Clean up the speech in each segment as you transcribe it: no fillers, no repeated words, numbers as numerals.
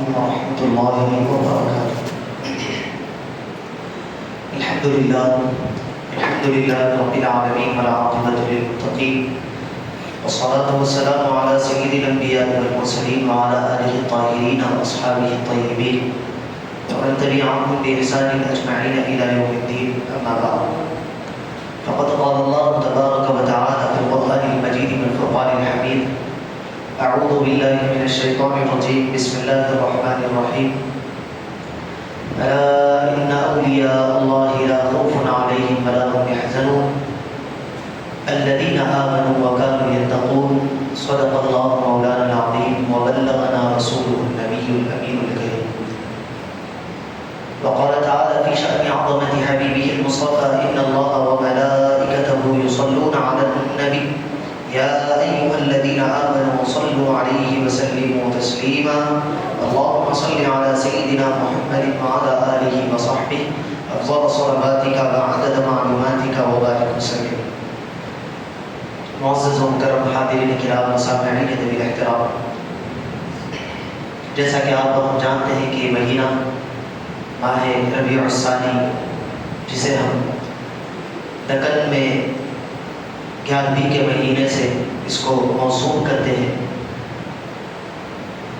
عليكم ورحمة الله وبركاته. الحمد لله رب العالمين والعاقبة للمتقين، والصلاة والسلام على سيد الأنبياء والمرسلين وعلى آله الطاهرين وأصحابه الطيبين ومن تبعهم بإحسان أجمعين إلى يوم الدين. أما بعد، فقد قال الله تبارك وتعالى في القرآن المجيد والفرقان الحميد: أعوذ بالله من الشيطان الرجيم، بسم الله الرحمن الرحيم. ألا إن أولياء الله لا خوف عليهم ولا هم يحزنون الذين آمنوا وكانوا يتقون. صدق الله مولانا العظيم وبلغنا رسوله النبي الأمين الكريم. وقال تعالى في شأن عظمة حبيبه المصطفى: إن الله وملائكته يصلون على النبي يا أيها الذين آمنوا صلوا عليه وسلموا تسليما. اللهم صل على سيدنا محمد وعلى آله وصحبه أفضل صلواتك وعدد معلوماتك وبارك وسلم. معزز و مکرم حاضرین کرام مسامعین طویل احترام، جیسا کہ آپ ہم جانتے ہیں کہ یہ مہینہ ماہ ربیع الثانی، جسے ہم دکن میں 11ویں کے مہینے سے اس کو موسوم کرتے ہیں،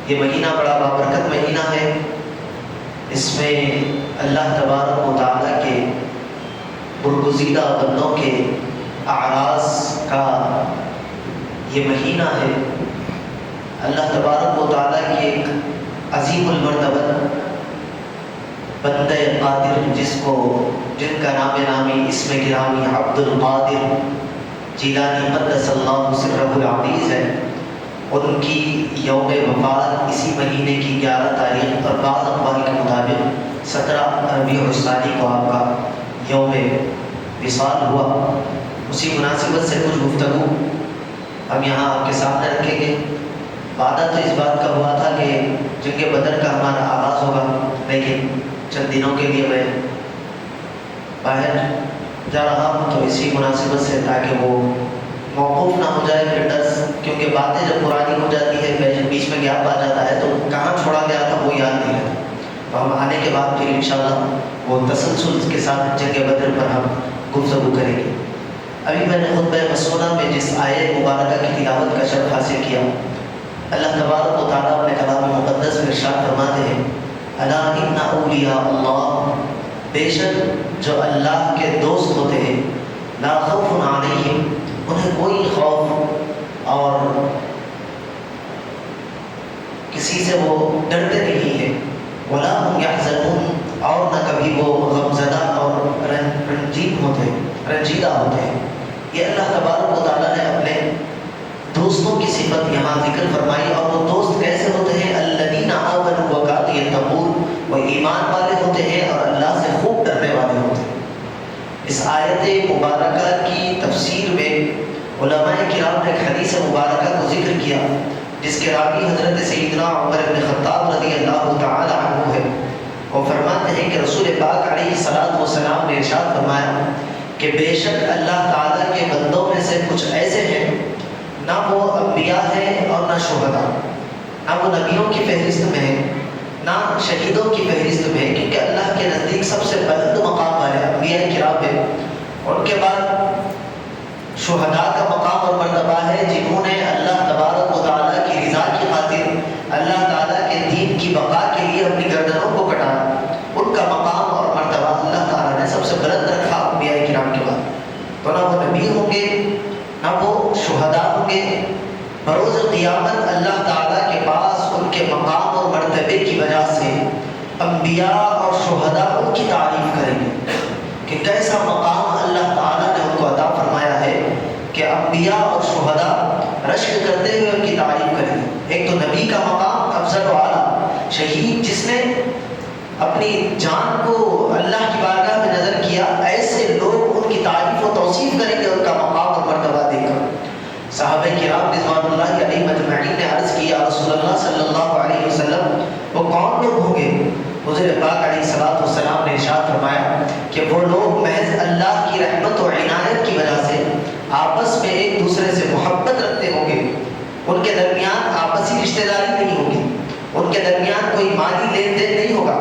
یہ مہینہ بڑا بابرکت مہینہ ہے۔ اس میں اللہ تبارک و تعالیٰ کے برگزیدہ بندوں کے اعراض کا یہ مہینہ ہے۔ اللہ تبارک و تعالیٰ کی ایک عظیم المرتبہ بندہ قادر، جن کا نام نامی اسم گرامی عبد القادر جیلانی قدس اللہ سرہ العزیز ہے، ان کی یوم وفات اسی مہینے کی 11 تاریخ اور بعض اقوال کے مطابق 17 ربیع الثانی کو آپ کا یوم وصال ہوا۔ اسی مناسبت سے کچھ گفتگو ہم یہاں آپ کے سامنے رکھیں گے۔ وعدہ تو اس بات کا ہوا تھا کہ جنگ بدر کا ہمارا آغاز ہوگا، لیکن چند دنوں کے لیے میں باہر جا رہا ہوں، تو اسی مناسبت سے تاکہ وہ موقوف نہ ہو جائے پھر درس، کیونکہ باتیں جب پرانی ہو جاتی ہے بیچ میں گیپ آ جاتا ہے تو کہاں چھوڑا گیا تھا وہ یاد نہیں رہتا۔ تو ہم آنے کے بعد پھر انشاءاللہ وہ تسلسل کے ساتھ جنگ بدر پر ہم گفتگو کریں گے۔ ابھی میں نے خطبہ مسنونہ میں جس آیت مبارکہ کی تلاوت کا شرف حاصل کیا، اللہ تبارک و تعالیٰ اپنے کلام مقدس میں ارشاد فرماتے ہیں: الا ان اولیاء اللہ، بے شک جو اللہ کے دوست ہوتے ہیں، لا خوف علیہم، انہیں کوئی خوف اور کسی سے وہ ڈرتے نہیں ہیں، ولا هم یحزنون، اور نہ کبھی وہ غمزدہ اور رنجیدہ ہوتے ہیں۔ یہ اللہ تبارک و تعالیٰ نے اپنے دوستوں کی صفت یہاں ذکر فرمائی، اور وہ دوست کیسے ہوتے ہیں؟ الذین آمنوا وکانوا یتقون، وہ ایمان والے ہوتے ہیں اور اللہ سے خوب ڈرنے والے ہوتے ہیں۔ اس آیت مبارکہ کی تفسیر میں علماء کرام نے ایک حدیث مبارکہ کو ذکر کیا، جس کے راوی حضرت سیدنا عمر بن خطاب رضی اللہ تعالی عنہ ہے۔ وہ فرماتے ہیں کہ رسول پاک علیہ الصلوۃ والسلام نے ارشاد فرمایا کہ بے شک اللہ تعالیٰ کے بندوں میں سے کچھ ایسے ہیں، نہ وہ انبیاء ہیں اور نہ شہداء، نہ وہ نبیوں کی فہرست میں ہیں نہ شہیدوں کی فہرست میں، کیونکہ اللہ کے نزدیک سب سے بلند مقام والے انبیاء کرام ہیں۔ ان کے بعد شہداء کا مقام اور مرتبہ ہے، جنہوں نے اللہ تبارک و تعالیٰ کی رضا کی خاطر اللہ تعالیٰ کے دین کی بقا کے لیے اپنی گردنوں کو کٹایا۔ ان کا مقام اور مرتبہ اللہ تعالیٰ نے سب سے بلند رکھا انبیاء کرام کے بعد۔ تو نہ وہ نبی ہوں گے نہ وہ شہداء ہوں گے، بروز قیامت اللہ تعالیٰ کے پاس ان کے مقام اور مرتبے کی وجہ سے انبیاء اور شہداء ان کی تعریف کریں گے کہ کیسا مقام اللہ تعالیٰ نے ان کو عطا فرمایا ہے کہ انبیاء اور شہداء رشک کرتے ہوئے ان کی تعریف کریں گے۔ ایک تو نبی کا مقام افضل و اعلیٰ، شہید جس نے اپنی جان کو اللہ کی بارگاہ میں نظر کیا، ایسے لوگ ان کی تعریف و توصیف کریں گے ان کا مقام اور مرتبہ دے کر۔ صحابہ کرام رضوان اللہ علیہم اجمعین نے عرض کی: یا رسول اللہ صلی اللہ علیہ وسلم، وہ کون لوگ ہوں گے؟ حضور پاک علیہ الصلوۃ والسلام نے ارشاد فرمایا کہ وہ لوگ محض اللہ کی رحمت و عنایت کی وجہ سے آپس میں ایک دوسرے سے محبت رکھتے ہوں گے، ان کے درمیان آپسی رشتہ داری نہیں ہوگی، ان کے درمیان کوئی مالی لین دین نہیں ہوگا،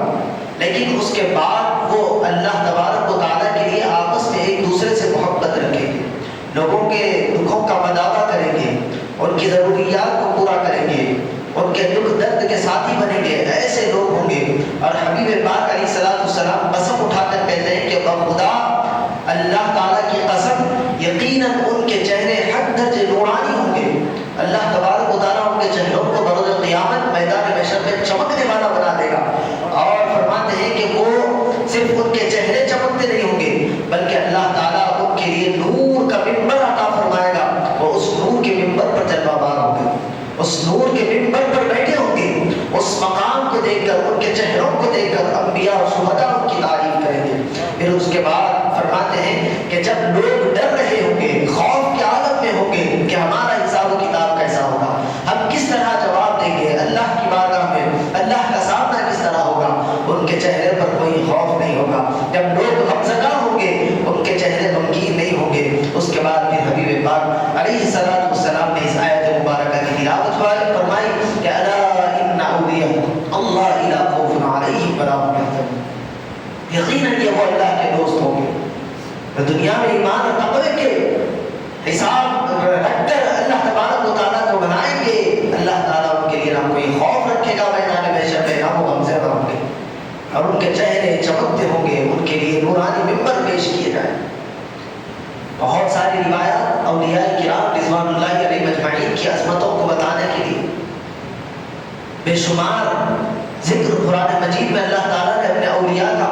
لیکن اس کے بعد وہ اللہ تبارک و تعالیٰ کے لیے آپس میں ایک دوسرے سے محبت رکھیں گے، لوگوں کے دکھوں کا مداوع کریں گے، ان کی ضروریات کو پورا کریں گے، ان کے دکھ درد کے ساتھی بنیں گے، ایسے لوگ ہوں گے۔ اور حبیب پاک علیہ الصلوۃ والسلام قسم اٹھا کر کہتے ہیں کہ بخدا اللہ تعالیٰ کی قسم، یقیناً ان کے چہرے حد درجے نورانی ہوں گے۔ اللہ تبارک و تعالیٰ ان کے چہروں کو بروز قیامت میدان محشر میں چمکنے والا بنا دے گا، اور فرماتے ہیں کہ وہ صرف ان کے چہرے چمکتے نہیں ہوں گے بلکہ اللہ تعالیٰ ان کے لیے نور کا منبر عطا فرمائے گا، وہ اس نور کے منبر پر جلوہ بار ہوں گے، اس نور کے منبر پر بیٹھے ہوں گے، اس مقام کو دیکھ کر، ان کے چہروں کو دیکھ کر انبیاء اور شہداء ان کی تعریف کریں گے۔ پھر اس کے بعد فرماتے ہیں کہ جب لوگ ڈر رہے ہوں گے، خوف کے عالم میں ہوں گے کہ ہمارا حساب و کتاب کیسا ہوگا، ہم کس طرح جواب دیں گے اللہ کی بارگاہ میں، اللہ کا سامنا کس طرح ہوگا، ان کے چہرے پر کوئی خوف نہیں ہوگا۔ جب لوگ غمزدہ ہوں گے، ان کے چہرے غمگین نہیں ہوں گے۔ اس کے بعد پھر حبیب پاک علیہ الصلوۃ والسلام نے اس آیت مبارکہ کی تلاوت فرمائی کہ الا ان اولیاء اللہ لا خوف علیہم ولا هم يحزنون، یقیناً یہ وہ اللہ کے دوست ہوں گے جو دنیا میں ایمان اور تقوی کے حساب رکھ کر اللہ تبارک و تعالیٰ کو بنائیں گے، اللہ تعالیٰ ان کے لیے نہ کوئی خوف رکھے گا میدان محشر میں، نہ وہ غمزدہ ہوں گے، اور ان کے چہرے چمکتے ہوں گے، ان کے لیے نورانی ممبر پیش کیے جائیں۔ بہت ساری روایات اولیاء کرام رضوان اللہ علیہ مجمعین کی عظمتوں کو بتانے کے لیے بے شمار ذکر قرآن مجید میں اللہ تعالیٰ نے اپنے اولیاء کا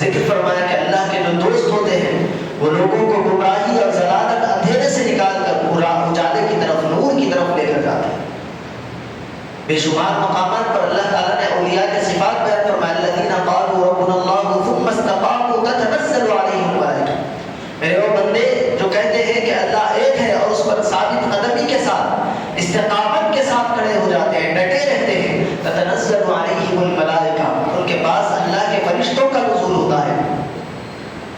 ذکر فرمایا کہ اللہ کے جو دوست ہوتے ہیں وہ لوگوں کو گمراہی اور ضلالت اندھیرے سے نکال کر اجالے کی طرف، نور کی طرف لے کر جاتے ہیں۔ بے شمار مقامات پر اللہ تعالیٰ نے اولیاء کے صفات بیان فرمایا، الذین قالوا ربنا اللہ ثم استقاموا تتنزل علیہم الملائکہ، میرے وہ بندے جو کہتے ہیں کہ اللہ ایک ہے اور اس پر ثابت قدمی کے ساتھ، استقامت کے ساتھ کھڑے ہو جاتے ہیں، ڈٹے رہتے ہیں، تتنزل علیہم الملائکہ، ان کے پاس اللہ کے فرشتوں کا نزول ہوتا ہے،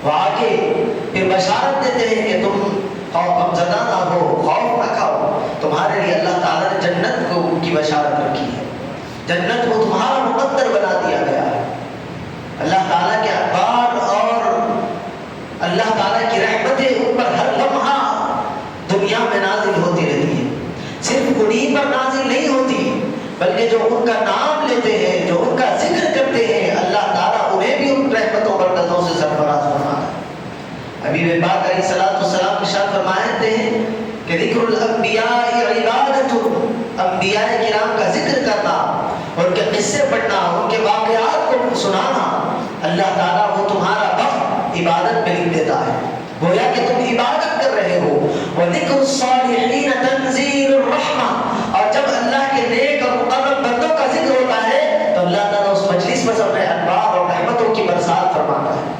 وہ آ کے پھر بشارت دیتے ہیں کہ تم غمزدہ نہ ہو، خوف نہ کھاؤ، تمہارے لیے اللہ تعالیٰ نے جنت کو کی بشارت رکھی ہے، جنت کو تمہارا مقدر بنا دیا گیا ہے۔ اللہ تعالیٰ کے اخبار اور اللہ تعالیٰ کی رحمتیں ان پر ہر لمحہ دنیا میں نازل ہوتی رہتی ہیں، صرف انہیں پر نازل نہیں ہوتی بلکہ جو ان کا نام لیتے ہیں، جو ان کا ذکر کرتے ہیں، اللہ تعالیٰ انہیں بھی ان رحمتوں برکتوں سے سرفراز فرماتا ہے۔ حبیب پاک علیہ الصلوۃ والسلام ارشاد فرماتے ہیں کہ ذکر الانبیاء عبادت، انبیاء کرام کا ذکر کرنا، ان کے قصے پڑھنا، ان کے واقعات کو سنانا، اللہ تعالیٰ وہ تمہارا وقت عبادت میں لکھ دیتا ہے، گویا کہ تم عبادت کر رہے ہو۔ وذکر الصالحین تنزیل الرحمہ، اور جب اللہ کے نیک اور مقرب بندوں کا ذکر ہوتا ہے تو اللہ تعالیٰ اس مجلس میں اپنے انوار اور رحمتوں کی برسات فرماتا ہے۔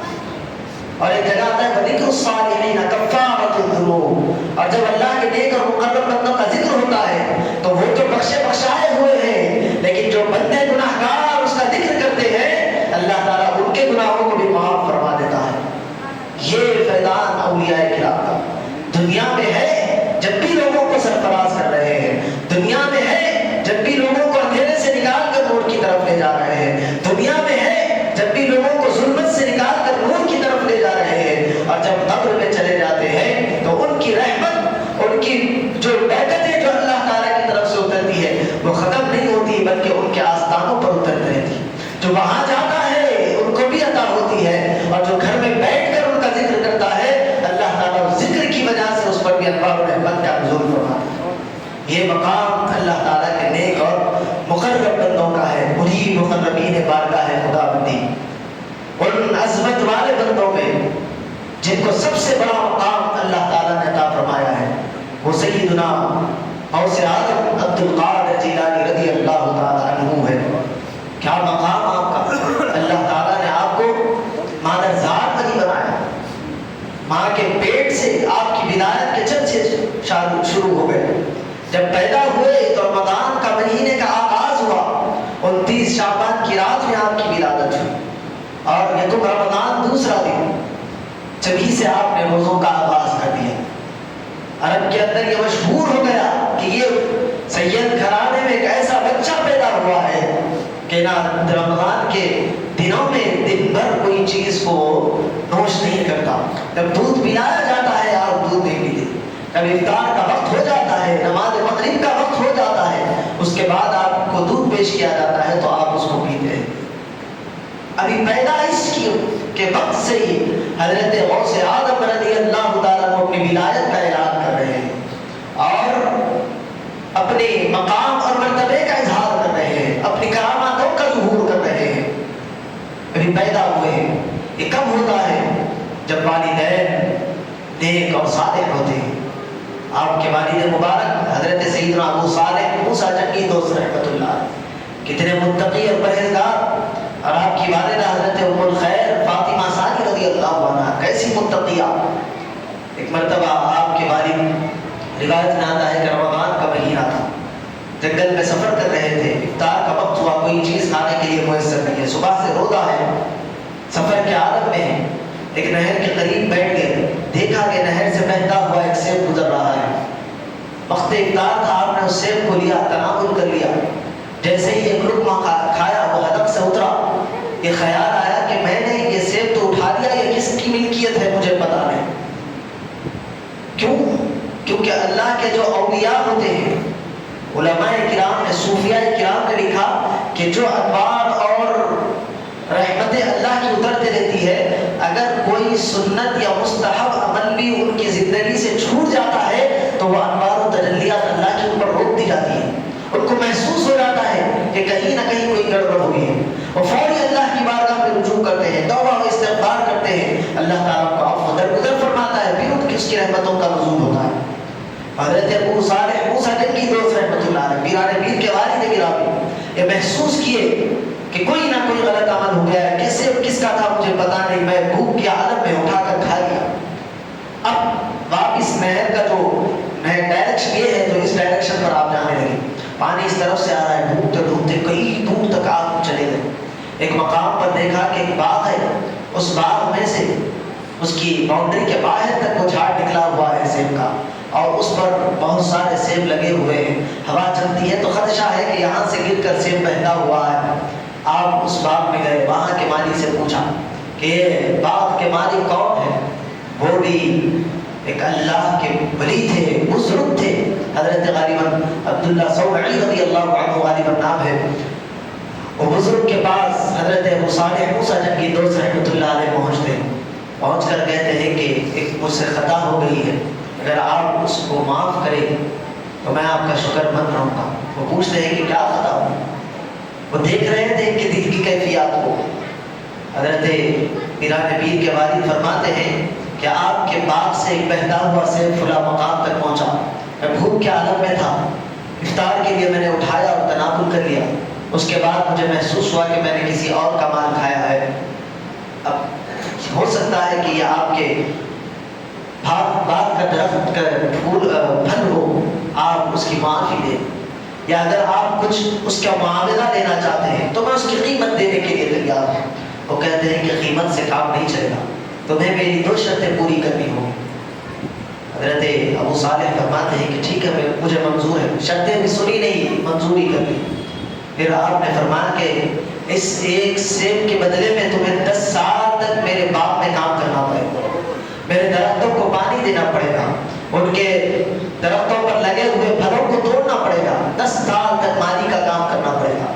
اور ایک جگہ آتا ہے وذکر الصالحین کفارۃ الذنوب، اور جب اللہ کے نیک اور مقرب بندوں کا ذکر ہوتا ہے تو وہ تو بخشے بخشائے ہوئے ہیں، لیکن جو بندے گناہ گار اس کا ذکر کرتے ہیں اللہ تعالیٰ ان کے گناہوں کو بھی معاف فرما دیتا ہے۔ یہ فیضان اولیاء کرام کا دنیا میں ہے جب بھی لوگوں کو سرفراز کر رہے ہیں، دنیا میں ہے جب بھی لوگوں کو اندھیرے سے نکال کر نور کی طرف لے جا رہے ہیں، دنیا میں ہے جب بھی لوگوں کو ظلمت سے نکال کر نور کی طرف لے جا رہے ہیں، اور جب قبر میں چلے جاتے ہیں تو ان کی رحمت، ان کی جو برکتیں جو اللہ تعالیٰ کی طرف سے اترتی ہے وہ ختم نہیں ہوتی بلکہ ان کے آستانوں پر اترتی رہتی، جو وہاں جاتا ہے ان کو بھی عطا ہوتی ہے، اور جو گھر میں بیٹھ کر ان کا ذکر کرتا ہے اللہ تعالیٰ اس ذکر کی وجہ سے اس پر بھی انوار و رحمت کا نزول فرماتا ہے۔ یہ مقام اللہ تعالیٰ کے نیک اور مقرب بندوں کا ہے، انہی مقربین بارگاہ خدا بندی، ان عظمت والے بندوں میں جن کو سب سے بڑا مقام اللہ تعالیٰ نے عطا فرمایا ہے وہ سیدنا غوث اعظم عبد القادر جیلانی رضی اللہ تعالیٰ عنہ ہے۔ کیا مقام آپ کا، اللہ تعالیٰ نے آپ کو مادر ذات نہیں بنایا، ماں کے پیٹ سے آپ کی ولادت کے چند سے شروع ہو گئے، جب پیدا ہوئے تو رمضان کا مہینے کا آغاز ہوا، 29 شعبان کی رات میں آپ کی ولادت ہوئی، اور یکم رمضان دوسرا دن، جبھی سے آپ نے روزوں کا آغاز کر دیا۔ عرب کے اندر یہ مشہور ہو گیا کہ یہ سید گھرانے میں ایک ایسا بچہ پیدا ہوا ہے کہ نہ رمضان کے دنوں میں دن بھر کوئی چیز کو نوش نہیں کرتا. جب دودھ پلایا جاتا ہے آپ دودھ نہیں پیتے. جب افطار کا وقت ہو جاتا ہے, نماز مغرب کا وقت ہو جاتا ہے, اس کے بعد آپ کو دودھ پیش کیا جاتا ہے تو آپ اس کو پیتے ہیں. ابھی پیدائش کے وقت سے ہی حضرت غوث اعظم رضی اللہ تعالیٰ عنہ اپنی ولایت کا اعلان کر رہے ہیں اور اپنے مقام اور مرتبے کا اظہار کر رہے ہیں, اپنی کراماتوں کا ظہور کر رہے ہیں. ابھی پیدا ہوئے ہیں. یہ کب ہوتا ہے؟ جب والدین نیک اور صالح ہوتے ہیں. آپ کے والد مبارک حضرت سیدنا ابو صالح موسیٰ جنگی دوست رحمۃ اللہ کتنے متقی اور پرہیزگار, اور آپ کی والدہ حضرت ام الخیر فاطمہ ثانی رضی اللہ عنہا کیسی متقیہ. ایک مرتبہ آپ کے والد روایت میں آتا ہے کہ رمضان کا مہینہ تھا, جنگل میں سفر کر رہے تھے, افطار کا وقت ہوا, کوئی چیز کھانے کے لیے میسر نہیں ہے, صبح سے روزہ ہے, سفر کے عالم میں ہے. ایک نہر کے قریب بیٹھ گئے, دیکھا کہ نہر سے بہتا ہوا ایک سیب گزر رہا ہے. وقت افطار تھا, آپ نے اس سیب کو لیا, تناول کر لیا. جیسے ہی ایک لقمہ کھایا وہ حلق سے اترا, یہ خیال آیا کہ میں نے یہ سیب تو اٹھا لیا, یہ کس کی ملکیت ہے مجھے پتا نہیں. کیوں؟ کیونکہ اللہ کے جو اولیاء ہوتے ہیں, علماء کرام نے, صوفیاء کرام نے لکھا کہ جو انوار اور رحمت اللہ کی اترتے رہتی ہے, اگر کوئی سنت یا مستحب عمل بھی ان کی زندگی سے چھوٹ جاتا ہے تو وہ انوار و تجلیات اللہ کے اوپر روک دی جاتی ہے. ان کو محسوس ہو جاتا ہے کہ کہیں نہ کہیں کوئی گڑبڑ ہو گئی ہے, اور فوری اللہ کی بارگاہ میں رجوع کرتے ہیں, توبہ و استغفار کرتے ہیں. اللہ تعالیٰ کو عفو درگزر فرماتا ہے, پھر ان کی اس کی رحمتوں کا نزول ہوتا ہے. حضرت ابو صالح موسیٰ جنگی دوست رحمۃ اللہ علیہ پیران پیر کے والد گرامی یہ محسوس کیے کہ کوئی نہ کوئی غلط عمل ہو گیا ہے, کیسے کس کا تھا مجھے پتا نہیں, میں بھوک کے عالم میں اٹھا کر کھا لیا. اب واپس نہر کا جو ڈائریکشن یہ ہے تو اس ڈائریکشن پر آپ جانے لگے. پانی اس طرف سے آ رہا ہے, ڈھونڈتے ڈھونڈتے کئی دور تک آپ چلے گئے. ایک مقام پر دیکھا کہ ایک باغ ہے, اس باغ میں سے اس کی باؤنڈری کے باہر تک وہ جھاڑ نکلا ہوا ہے سیب کا, اور اس پر بہت سارے سیب لگے ہوئے ہیں. ہوا چلتی ہے تو خدشہ ہے کہ یہاں سے گر کر سیب بہتا ہوا ہے. آپ اس باغ میں گئے, وہاں کے مالی سے پوچھا کہ یہ باغ کے مالک کون ہے. وہ بھی ایک اللہ کے ولی تھے, بزرگ تھے, حضرت غالباً عبداللہ سوعی رضی اللہ عنہ غالباً نام ہے. وہ بزرگ کے پاس حضرت ابو صالح موسیٰ جنگی دوست رحمۃ اللہ علیہ پہنچ کر کہتے ہیں کہ ایک مجھ سے خطا ہو گئی ہے, اگر آپ اس کو معاف کریں تو میں آپ کا شکر مند رہوں گا. وہ پوچھتے ہیں کہ کیا خطا ہو. وہ دیکھ رہے تھے کہ دل کی کیفیات کو. حضرت پیران پیر کے والد فرماتے ہیں کہ آپ کے باغ سے ایک بہتا ہوا سیب فلاں مقام تک پہنچا, میں بھوک کے عالم میں تھا, افطار کے لیے میں نے اٹھایا اور تناول کر لیا. اس کے بعد مجھے محسوس ہوا کہ میں نے کسی اور کا مال کھایا ہے. اب ہو سکتا ہے کہ یہ آپ کے باغ کا درخت کا پھل ہو, آپ اس کی معافی دیں, یا اگر آپ کچھ اس کا معاوضہ لینا چاہتے ہیں تو میں اس کی قیمت دینے کے لیے تیار ہوں. وہ کہتے ہیں کہ قیمت سے کام نہیں چلے گا, تمہیں میری 2 شرطیں پوری کرنی ہوگی. حضرت ابو صالح فرماتے ہیں کہ ٹھیک ہے, مجھے منظور ہے. شرطیں بھی سنی نہیں, منظوری کر لی. پھر آپ نے فرمایا کہ اس ایک سیب کے بدلے میں تمہیں 10 سال تک میرے باغ میں کام کرنا پڑے گا, میرے درختوں کو پانی دینا پڑے گا, ان کے درختوں پر لگے ہوئے پھلوں کو توڑنا پڑے گا, 10 سال تک مالی کا کام کرنا پڑے گا.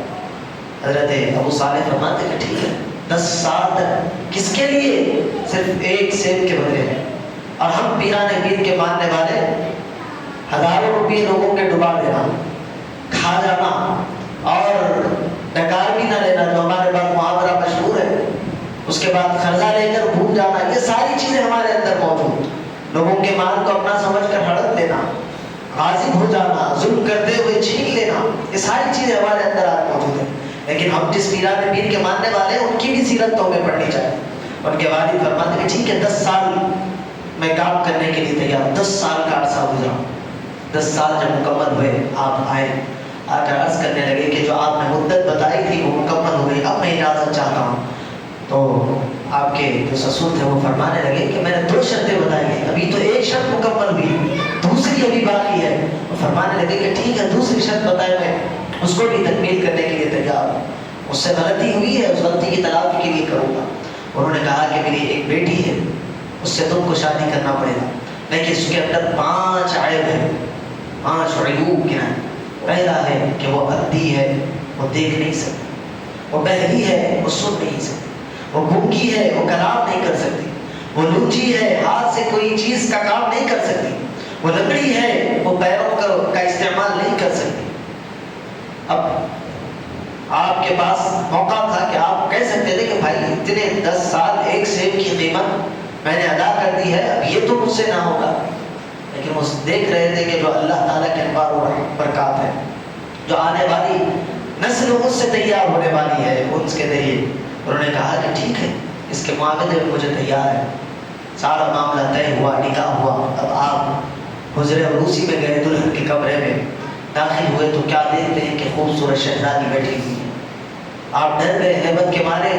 حضرت ابو صالح فرماتے ہیں کہ ٹھیک ہے, 10 سال تک کس کے لیے؟ صرف ایک سیب کے بدلے میں. اور ہم پیران پیر کے ماننے والے ہزاروں روپئے لوگوں کے ڈبا دینا, کھا جانا اور ڈکار بھی نہ لینا, جو ہمارے پاس محاورہ مشہور ہے, اس کے بعد قرضہ لے کر بھول جانا, یہ ساری چیزیں ہمارے اندر موجود. لوگوں کے مال کو اپنا سمجھ کر ہڑپ دینا, غاصب ہو جانا, ظلم کرتے ہوئے چھین لینا, یہ ساری چیزیں ہمارے اندر آج موجود ہیں. لیکن ہم جس پیران پیر کے ماننے والے ہیں ان کی بھی سیرت تو ہمیں پڑھنی چاہیے. ان کے والد فرماتے ہیں ٹھیک ہے, 10 سال میں کام کرنے کے لیے تیار. 10 سال کا عرصہ گزرا, 10 سال جب مکمل ہوئے, آپ آئے, آ کر عرض کرنے لگے کہ جو آپ نے مدت بتائی تھی وہ مکمل ہو گئی, اب میں اجازت چاہتا ہوں. تو آپ کے جو سسر تھے وہ فرمانے لگے کہ میں نے 2 شرطیں بتائی ہیں, ابھی تو ایک شرط مکمل ہوئی, دوسری ابھی باقی ہے. وہ فرمانے لگے کہ ٹھیک ہے, دوسری شرط بتائے, میں اس کو بھی تکمیل کرنے کے لیے تیار ہوں. اس سے غلطی ہوئی ہے، اس غلطی کی تلافی کے لیے کروں گا۔ انہوں نے کہا کہ میری ایک بیٹی ہے، اس سے تم کو شادی کرنا پڑے گا، لیکن اس کے اندر 5 عیب ہیں، 5 عیوب کیا ہیں۔ پہلا ہے کہ وہ اندھی ہے، وہ دیکھ نہیں سکتی، وہ بہری ہے، وہ سن نہیں سکتی، وہ گونگی ہے، وہ کلام نہیں کر سکتی، وہ لونجی ہے، ہاتھ سے کوئی چیز کا کام نہیں کر سکتی، وہ لکڑی ہے، وہ پیروں کا استعمال نہیں کر سکتی۔ اب آپ کے پاس موقع تھا کہ آپ کہہ سکتے تھے کہ بھائی اتنے 10 سال ایک سیب کی قیمت میں نے ادا کر دی ہے، اب یہ تو مجھ سے نہ ہوگا، لیکن وہ دیکھ رہے تھے کہ جو اللہ تعالیٰ کے انوار و برکات ہے، جو آنے والی نسل مجھ سے تیار ہونے والی ہے، ان کے ذریعے انہوں نے کہا کہ ٹھیک ہے، اس کے معاوضے میں مجھے تیار ہے۔ سارا معاملہ طے ہوا، نکاح ہوا۔ اب آپ حجرے عروسی میں گئے، دلہن کے کمرے میں داخل ہوئے تو کیا دیکھتے ہیں کہ خوبصورت شہزادی بیٹھی ہوئی ہے۔ آپ ڈر گئے، ہیبت کے مارے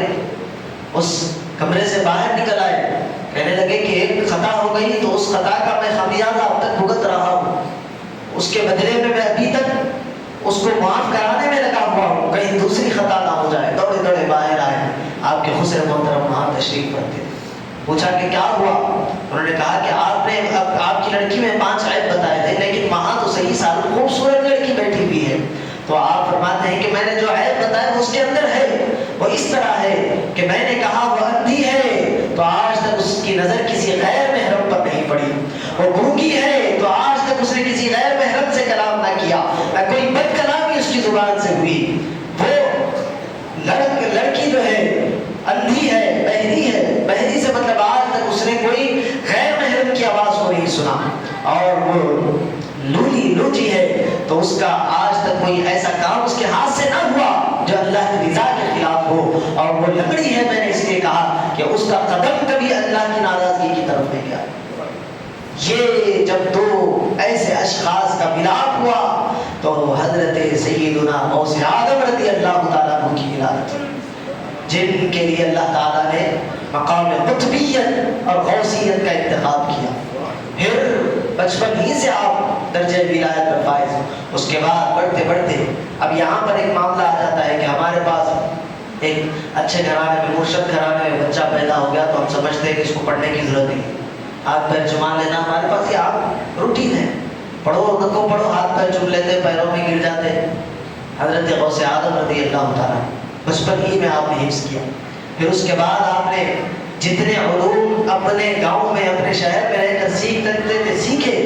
اس کمرے سے باہر نکل آئے، کہنے لگے کہ ایک خطا ہو گئی تو اس خطا کا میں خمیازہ اب تک بھگت رہا ہوں، اس کے بدلے میں ابھی تک اس کو معاف کرانے میں لگا ہوا ہوں، کہیں دوسری خطا نہ ہو جائے۔ دوڑے دوڑے باہر آئے، آپ کے خسر محترم وہاں تشریف رکھتے، پوچھا کہ کیا ہوا؟ انہوں نے کہا کہ آپ نے آپ کی لڑکی میں 5 عیب بتائے تھے، لیکن وہاں تو صحیح سال خوبصورت لڑکی بیٹھی ہوئی ہے۔ تو آپ فرماتے ہیں کہ میں نے جو عیب بتایا وہ اس کے اندر ہے، وہ اس طرح ہے کہ میں نے کہا وہ اندھی ہے تو آج تک اس کی نظر کسی غیر محرم پر نہیں پڑی، وہ گونگی ہے تو آج تک اس نے کسی غیر محرم سے کلام نہ کیا، نہ کوئی بد کلامی اس کی زبان سے ہوئی۔ وہ لڑکی جو ہے اندھی ہے، بہری ہے، بہری سے مطلب آج تک اس نے کوئی غیر محرم کی آواز کو نہیں سنا، اور وہ لونجی ہے تو اس کا آج تک کوئی ایسا کام اس کے ہاتھ سے نہ ہوا جو اللہ کی رضا کے خلاف ہو، اور وہ لکڑی ہے، میں نے اس لیے کہا کہ اس کا قدم کبھی اللہ کی ناراضگی کی طرف نہیں گیا۔ یہ جب 2 ایسے اشخاص کا ملاپ ہوا تو حضرت سیدنا غوث اعظم رضی اللہ تعالیٰ عنہ کی ولادت، جن کے لیے اللہ تعالیٰ نے مقام قطبیت اور غوثیت کا انتخاب کیا۔ پھر بچپن ہی سے آپ درجہ ولایت پر فائز ہو، اس کے بعد بڑھتے بڑھتے اب یہاں پر ایک معاملہ آ جاتا ہے کہ ہمارے پاس ایک اچھے گھرانے میں، مرشد گھرانے میں بچہ پیدا ہو گیا تو ہم سمجھتے ہیں کہ اس کو پڑھنے کی ضرورت نہیں، ہاتھ پیر چما لینا ہمارے پاس یہ عام روٹین ہے، پڑھو ان کو پڑھو، ہاتھ پیر چوم لیتے، پیروں میں گر جاتے۔ حضرت غوث اعظم رضی اللہ تعالیٰ بچپن ہی میں آپ نے حفظ کیا، پھر اس کے بعد آپ نے جتنے علوم اپنے گاؤں میں، اپنے شہر میں رہ کر سیکھ سکتے تھے سیکھے۔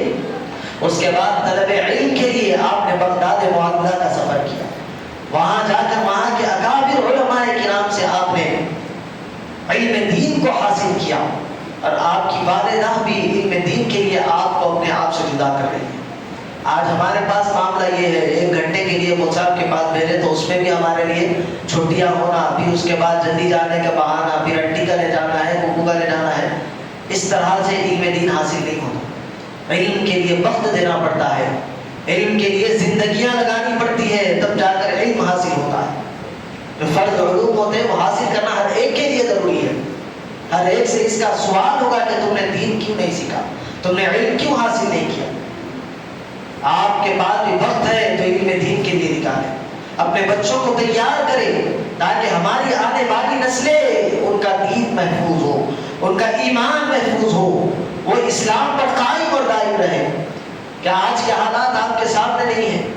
اس کے بعد طلب علم کے لیے آپ نے بغداد معاملہ کا سفر کیا، وہاں جا کر وہاں کے اکابر علماء کرام سے آپ نے علم دین کو حاصل کیا، اور آپ کی والدہ بھی علم دین کے لیے آپ کو اپنے آپ سے جدا کر رہی ہے۔ آج ہمارے پاس معاملہ یہ ہے، 1 گھنٹے کے لیے مصعب کے پاس بھیجے تو اس میں بھی ہمارے لیے چھٹیاں ہونا، پھر اس کے بعد جلدی جانے کا بہانہ، پھر انٹی کا لے جانا ہے، کوکو کا لے جانا ہے۔ اس طرح سے علم دین حاصل نہیں ہوتا، علم کے لیے وقت دینا پڑتا ہے، علم کے لیے زندگیاں لگانی پڑتی ہے، تب جا کر علم حاصل ہوتا ہے۔ جو فرض علوم ہوتے ہیں وہ حاصل کرنا ہر ایک کے لیے ضروری ہے۔ ہر ایک سے اس کا سوال ہوگا کہ تم نے دین کیوں نہیں سیکھا، تم نے علم کیوں حاصل نہیں کیا۔ آپ کے پاس بھی وقت ہے تو علم دین کے لیے نکالیں، اپنے بچوں کو تیار کریں تاکہ ہماری آنے والی نسلیں ان کا دین محفوظ ہو، ان کا ایمان محفوظ ہو، وہ اسلام پر قائم اور دائم رہے۔ کیا آج کے حالات آپ کے سامنے نہیں ہیں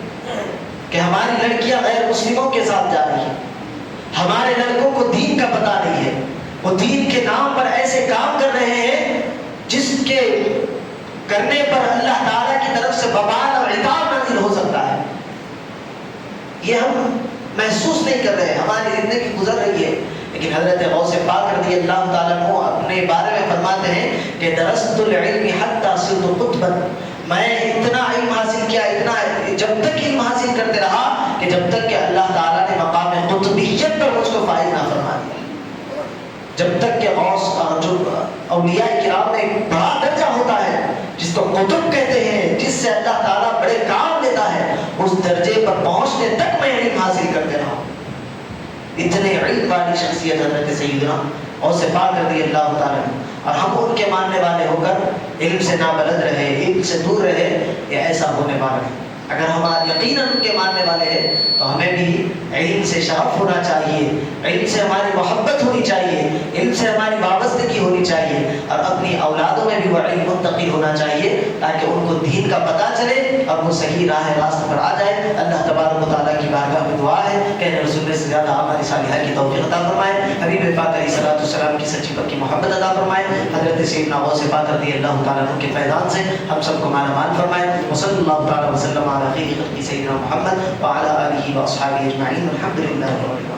کہ ہماری لڑکیاں غیر مسلموں کے ساتھ جا رہی ہیں، ہمارے لڑکوں کو دین کا پتہ نہیں ہے، وہ دین کے نام پر ایسے کام کر رہے ہیں جس کے کرنے پر اللہ تعالیٰ کی طرف سے وبال اور عقاب نازل ہو سکتا ہے۔ یہ ہم محسوس نہیں کر رہے، ہماری زندگی گزر رہی ہے، لیکن حضرت غوث پاک رضی اللہ تعالیٰ عنہ اپنے بارے میں فرماتے ہیں کہ درست العلم حتی صرت قطبا، میں اتنا علم حاصل کیا، اتنا جب تک علم حاصل کرتے رہا کہ جب تک کہ اللہ تعالیٰ نے مقام قطبیت پر مجھ کو فائز نہ فرما دیا۔ جب تک کہ غوث جو اولیاء کرام میں ایک بڑا درجہ ہوتا ہے جس کو قطب کہتے ہیں، جس سے اللہ تعالیٰ بڑے کام لیتا ہے، اس درجے پر پہنچنے تک میں علم حاصل کرتے رہا۔ اتنے علم والی شخصیت حضرت سیدنا غوث پاک رضی اللہ تعالیٰ عنہ، اور ہم ان کے ماننے والے ہو کر علم سے نابلد رہے، علم سے دور رہے، یہ ایسا ہونے والا ہے۔ اگر ہم یقیناً ان کے ماننے والے ہیں تو ہمیں بھی علم سے شرف ہونا چاہیے، علم سے ہماری محبت ہونی چاہیے، علم سے ہماری وابستگی ہونی چاہیے، اور اپنی اولادوں میں بھی وہ علم منتقل ہونا چاہیے تاکہ ان کو دین کا پتہ چلے اور وہ صحیح راہ راست پر آ جائے۔ اللہ تبارک و تعالیٰ کی بارگاہ میں دعا ہے کہ رسول سے زیادہ ہماری صالحہ کی توفیق عطا فرمائے، حبیب پاک علیہ الصلوۃ والسلام کی سچی پکی محبت عطا فرمائے، حضرت سیدنا غوث پاک رضی اللہ تعالیٰ عنہ کے فیضان سے ہم سب کو مالا مال فرمائے۔ وصلی اللہ تعالیٰ وسلم علی خیر خلق سیدنا محمد وعلی آلہ واصحابہ اجمعین، الحمد للہ رب العالمین۔